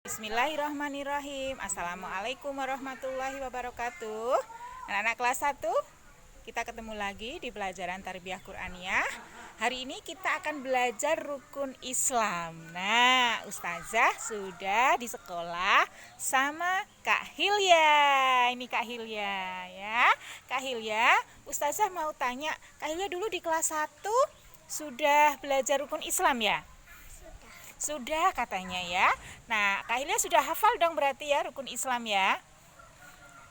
Bismillahirrahmanirrahim. Assalamualaikum warahmatullahi wabarakatuh. Anak-anak kelas 1, kita ketemu lagi di pelajaran Tarbiyah Qur'aniyah. Hari ini kita akan belajar rukun Islam. Nah, Ustazah sudah di sekolah sama Kak Hilya. Ini Kak Hilya ya. Kak Hilya, Ustazah mau tanya, Kak Hilya dulu di kelas 1 sudah belajar rukun Islam ya? Sudah katanya ya. Nah, Kak Hilya sudah hafal dong berarti ya rukun Islam ya?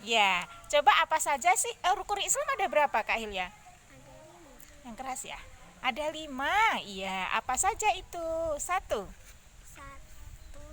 Ya, coba apa saja sih rukun Islam ada berapa Kak Hilya? Yang keras ya? Ada 5. Iya, apa saja itu? 1. 1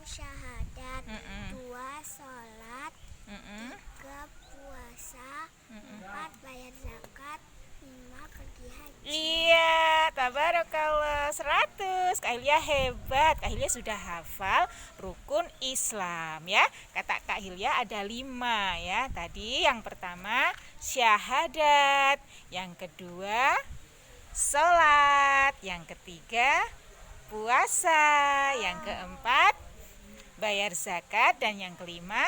syahadat, Mm-mm. 2 sholat, Mm-mm. 3 puasa, 4 bayar zakat, 5 pergi haji. Iya, tabarakallah 100. Kak Hilya hebat. Kak Hilya sudah hafal rukun Islam ya. Kata Kak Hilya ada 5 ya. Tadi yang pertama syahadat, yang kedua sholat, yang ketiga puasa, yang keempat bayar zakat, dan yang kelima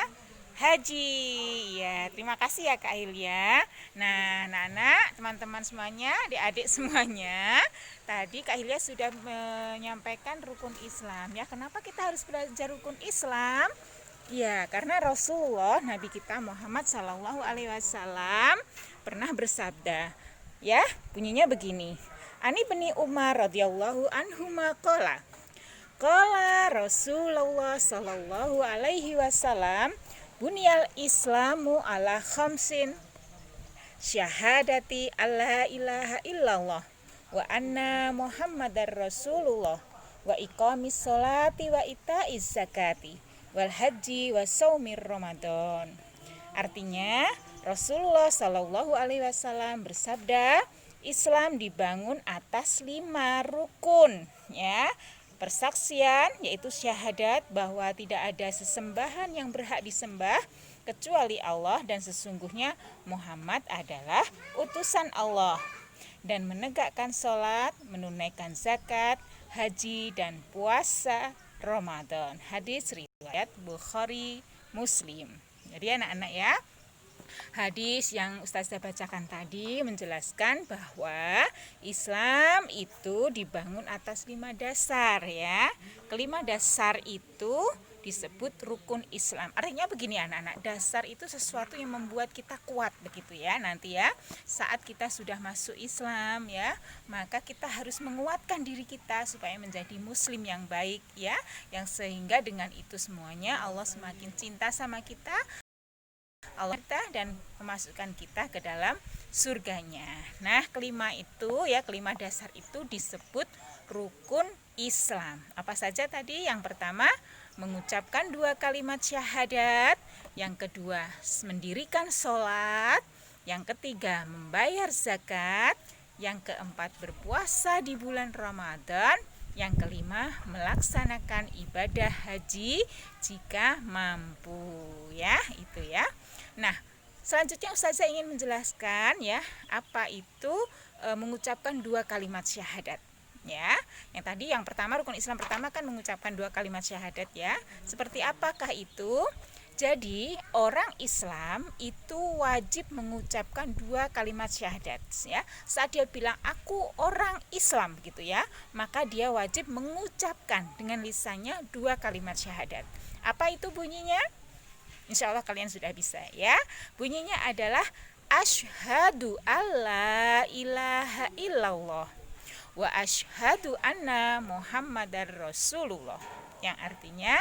haji. Ya, terima kasih ya Kak Hilya. Nah, anak-anak, teman-teman semuanya, adik-adik semuanya, tadi Kak Hilya sudah menyampaikan rukun Islam ya. Kenapa kita harus belajar rukun Islam? Ya, karena Rasulullah Nabi kita Muhammad Sallallahu Alaihi Wasallam pernah bersabda, ya, bunyinya begini. Ani bin Umar radhiyallahu anhu maqala. Qala Rasulullah sallallahu alaihi wasallam, bunyal Islamu ala khamsin, syahadati alla ilaha illallah wa anna Muhammadar Rasulullah wa iqamis sholati wa itaiz zakati wal haji wa saumir Ramadan. Artinya, Rasulullah Shallallahu Alaihi Wasallam bersabda, Islam dibangun atas 5 rukun, ya. Persaksian, yaitu syahadat bahwa tidak ada sesembahan yang berhak disembah kecuali Allah dan sesungguhnya Muhammad adalah utusan Allah. Dan menegakkan sholat, menunaikan zakat, haji, dan puasa Ramadan. Hadis riwayat Bukhari Muslim. Jadi anak-anak ya, hadis yang Ustazah bacakan tadi menjelaskan bahwa Islam itu dibangun atas 5 dasar ya. Kelima dasar itu disebut rukun Islam. Artinya begini anak-anak, dasar itu sesuatu yang membuat kita kuat begitu ya. Nanti ya, saat kita sudah masuk Islam ya, maka kita harus menguatkan diri kita supaya menjadi muslim yang baik ya, yang sehingga dengan itu semuanya Allah semakin cinta sama kita, Allah dan memasukkan kita ke dalam surganya. Nah, kelima dasar itu disebut rukun Islam. Apa saja tadi? Yang pertama, mengucapkan 2 kalimat syahadat. Yang kedua, mendirikan sholat. Yang ketiga, membayar zakat. Yang keempat, berpuasa di bulan Ramadan. Yang kelima, melaksanakan ibadah haji jika mampu ya, itu ya. Nah, selanjutnya Ustazah ingin menjelaskan ya, apa itu mengucapkan 2 kalimat syahadat ya. Yang tadi yang pertama, rukun Islam pertama kan mengucapkan 2 kalimat syahadat ya. Seperti apakah itu? Jadi orang Islam itu wajib mengucapkan 2 kalimat syahadat ya. Saat dia bilang aku orang Islam gitu ya, maka dia wajib mengucapkan dengan lisannya 2 kalimat syahadat. Apa itu bunyinya? Insya Allah kalian sudah bisa ya. Bunyinya adalah asyhadu alla ilaha illallah wa asyhadu anna Muhammadar Rasulullah. Yang artinya,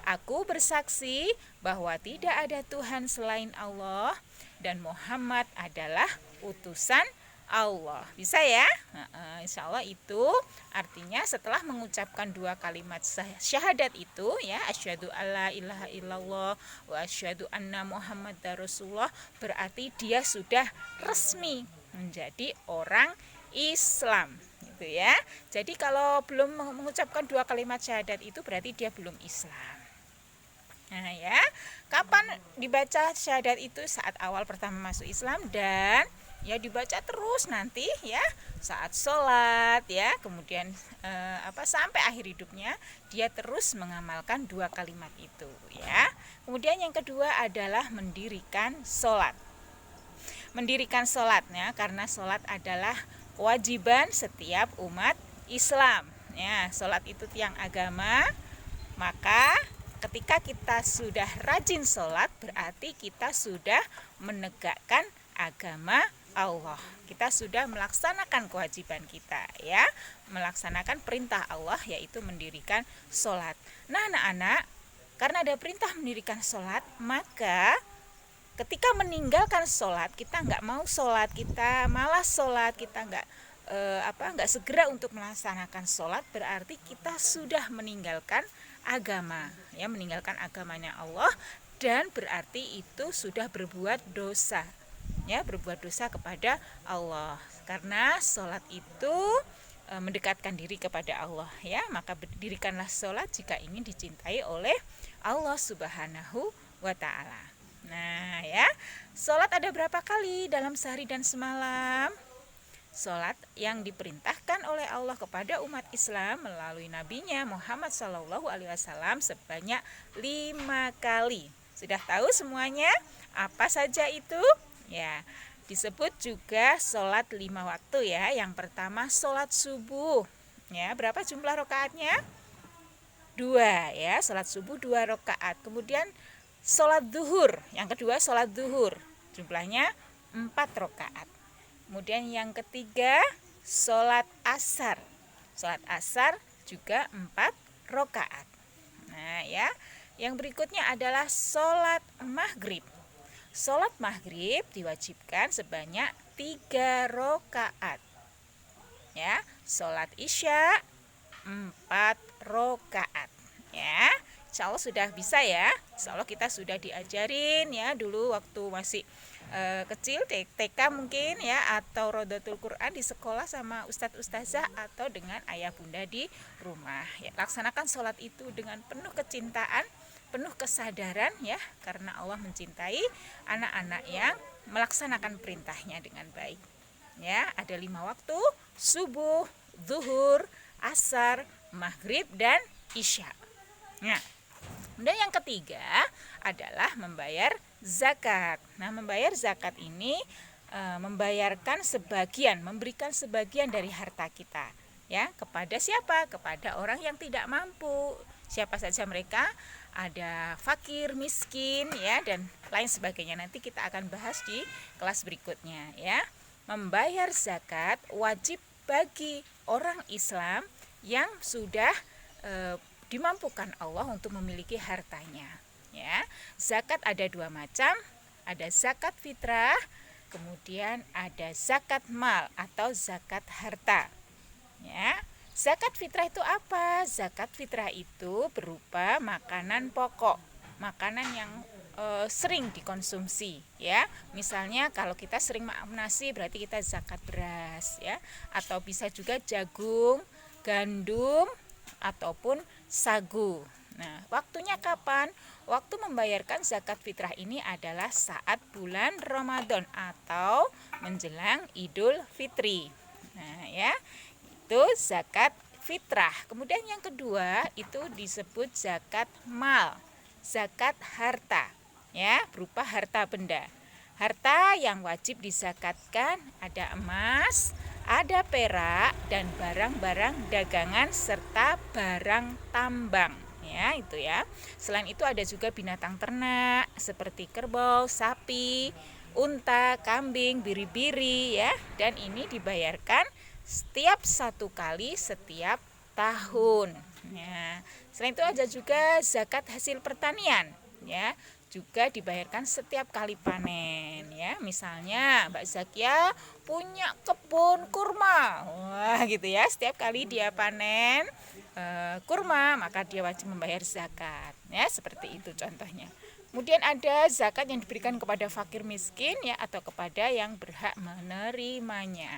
aku bersaksi bahwa tidak ada Tuhan selain Allah dan Muhammad adalah utusan Allah. Bisa ya? Insya Allah itu artinya setelah mengucapkan 2 kalimat syahadat itu ya, asyhadu alla ilaha illallah wa asyhadu anna Muhammadar Rasulullah, berarti dia sudah resmi menjadi orang Islam gitu ya. Jadi kalau belum mengucapkan 2 kalimat syahadat itu berarti dia belum Islam. Nah ya, kapan dibaca syahadat itu? Saat awal pertama masuk Islam dan ya dibaca terus nanti ya saat sholat ya, kemudian sampai akhir hidupnya dia terus mengamalkan 2 kalimat itu ya. Kemudian yang kedua adalah mendirikan sholat. Mendirikan sholatnya karena sholat adalah kewajiban setiap umat Islam ya. Sholat itu tiang agama, maka ketika kita sudah rajin sholat berarti kita sudah menegakkan agama Allah. Kita sudah melaksanakan kewajiban kita ya, melaksanakan perintah Allah yaitu mendirikan sholat. Nah anak-anak, karena ada perintah mendirikan sholat, maka ketika meninggalkan sholat, kita nggak mau sholat, kita malas sholat, kita nggak segera untuk melaksanakan sholat, berarti kita sudah meninggalkan agama ya, meninggalkan agamanya Allah, dan berarti itu sudah berbuat dosa ya, berbuat dosa kepada Allah. Karena sholat itu mendekatkan diri kepada Allah ya, maka dirikanlah sholat jika ingin dicintai oleh Allah Subhanahu wa ta'ala. Nah ya, sholat ada berapa kali dalam sehari dan semalam? Sholat yang diperintahkan oleh Allah kepada umat Islam melalui nabinya Muhammad SAW sebanyak 5 kali. Sudah tahu semuanya? Apa saja itu? Ya, disebut juga sholat 5 waktu ya. Yang pertama sholat subuh. Ya, berapa jumlah rakaatnya? 2 ya, sholat subuh 2 rakaat. Kemudian sholat zuhur. Yang kedua sholat zuhur. Jumlahnya 4 rakaat. Kemudian yang ketiga sholat asar. Sholat asar juga 4 rakaat. Nah ya, yang berikutnya adalah sholat maghrib. Sholat maghrib diwajibkan sebanyak 3 rakaat. Ya, sholat isya 4 rakaat. Ya, insya Allah sudah bisa ya. Insya Allah kita sudah diajarin ya dulu waktu masih kecil, TK mungkin ya, atau Rodotul Quran di sekolah sama Ustadz Ustazah atau dengan ayah bunda di rumah ya. Laksanakan sholat itu dengan penuh kecintaan, penuh kesadaran ya, karena Allah mencintai anak-anak yang melaksanakan perintahnya dengan baik ya. Ada 5 waktu: subuh, zuhur, asar, maghrib, dan isya. Nah, kemudian yang ketiga adalah membayar zakat. Nah, membayar zakat ini membayarkan sebagian, memberikan sebagian dari harta kita ya, kepada siapa? Kepada orang yang tidak mampu. Siapa saja mereka? Ada fakir, miskin ya, dan lain sebagainya. Nanti kita akan bahas di kelas berikutnya ya. Membayar zakat wajib bagi orang Islam yang sudah dimampukan Allah untuk memiliki hartanya ya. Zakat ada 2 macam, ada zakat fitrah, kemudian ada zakat mal atau zakat harta ya. Zakat fitrah itu apa? Zakat fitrah itu berupa makanan pokok, makanan yang sering dikonsumsi ya. Misalnya kalau kita sering makan nasi berarti kita zakat beras ya, atau bisa juga jagung, gandum, ataupun sagu. Nah, waktunya kapan? Waktu membayarkan zakat fitrah ini adalah saat bulan Ramadan atau menjelang Idul Fitri. Nah, ya, itu zakat fitrah. Kemudian yang kedua itu disebut zakat mal, zakat harta, ya, berupa harta benda. Harta yang wajib dizakatkan ada emas, ada perak, dan barang-barang dagangan serta barang tambang ya, itu ya. Selain itu ada juga binatang ternak seperti kerbau, sapi, unta, kambing, biri-biri ya, dan ini dibayarkan setiap 1 kali setiap tahun ya. Selain itu ada juga zakat hasil pertanian ya, juga dibayarkan setiap kali panen ya. Misalnya Mbak Zakia punya kebun kurma, wah gitu ya, setiap kali dia panen kurma maka dia wajib membayar zakat ya, seperti itu contohnya. Kemudian ada zakat yang diberikan kepada fakir miskin ya, atau kepada yang berhak menerimanya.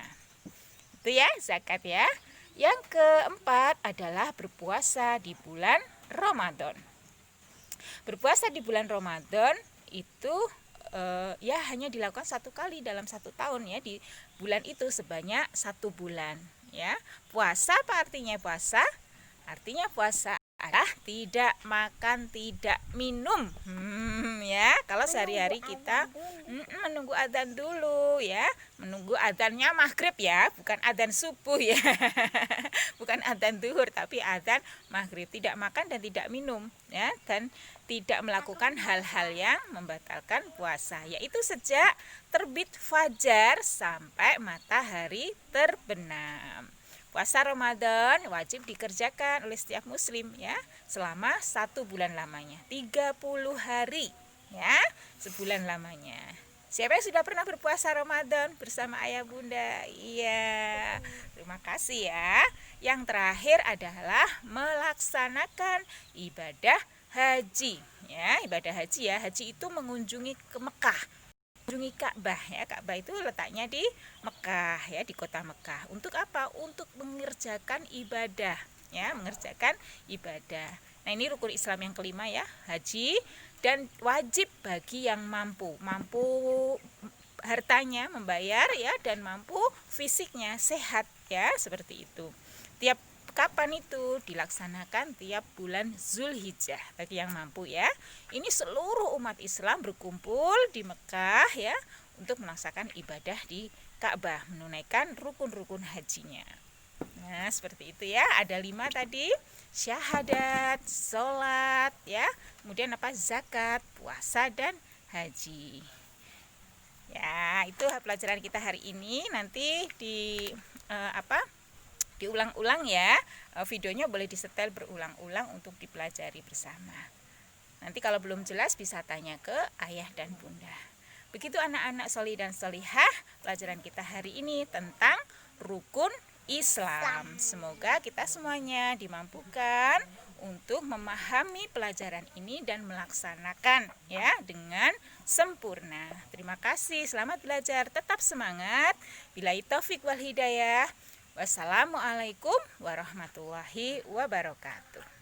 Itu ya zakat ya. Yang keempat adalah berpuasa di bulan Ramadan. Berpuasa di bulan Ramadan itu ya hanya dilakukan 1 kali dalam 1 tahun ya, di bulan itu sebanyak 1 bulan ya. Puasa apa artinya puasa? Artinya puasa adalah tidak makan, tidak minum. Ya, kalau sehari-hari kita menunggu adzan dulu ya, menunggu adzannya maghrib ya, bukan adzan subuh ya. Bukan adzan zuhur tapi adzan maghrib. Tidak makan dan tidak minum ya, dan tidak melakukan hal-hal yang membatalkan puasa, yaitu sejak terbit fajar sampai matahari terbenam. Puasa Ramadan wajib dikerjakan oleh setiap muslim ya, selama 1 bulan lamanya, 30 hari ya, sebulan lamanya. Siapa yang sudah pernah berpuasa Ramadan bersama ayah bunda? Iya, terima kasih ya. Yang terakhir adalah melaksanakan ibadah haji ya, ibadah haji ya. Haji itu mengunjungi ke Mekah, mengunjungi Ka'bah ya. Ka'bah itu letaknya di Mekah ya, di kota Mekah. Untuk apa? Untuk mengerjakan ibadah ya, mengerjakan ibadah. Nah, ini rukun Islam yang kelima ya, haji, dan wajib bagi yang mampu hartanya membayar ya, dan mampu fisiknya sehat ya, seperti itu. Tiap kapan itu? Dilaksanakan tiap bulan Zulhijjah bagi yang mampu ya. Ini seluruh umat Islam berkumpul di Mekah ya, untuk melaksanakan ibadah di Ka'bah, menunaikan rukun-rukun hajinya. Nah, seperti itu ya. Ada 5 tadi: syahadat, sholat ya, kemudian apa, zakat, puasa, dan haji ya. Itu pelajaran kita hari ini. Nanti diulang-ulang ya, videonya boleh disetel berulang-ulang untuk dipelajari bersama. Nanti kalau belum jelas bisa tanya ke ayah dan bunda. Begitu anak-anak solih dan solihah, pelajaran kita hari ini tentang rukun Islam. Semoga kita semuanya dimampukan untuk memahami pelajaran ini dan melaksanakan ya dengan sempurna. Terima kasih, selamat belajar, tetap semangat. Billahi taufik wal hidayah. Wassalamualaikum warahmatullahi wabarakatuh.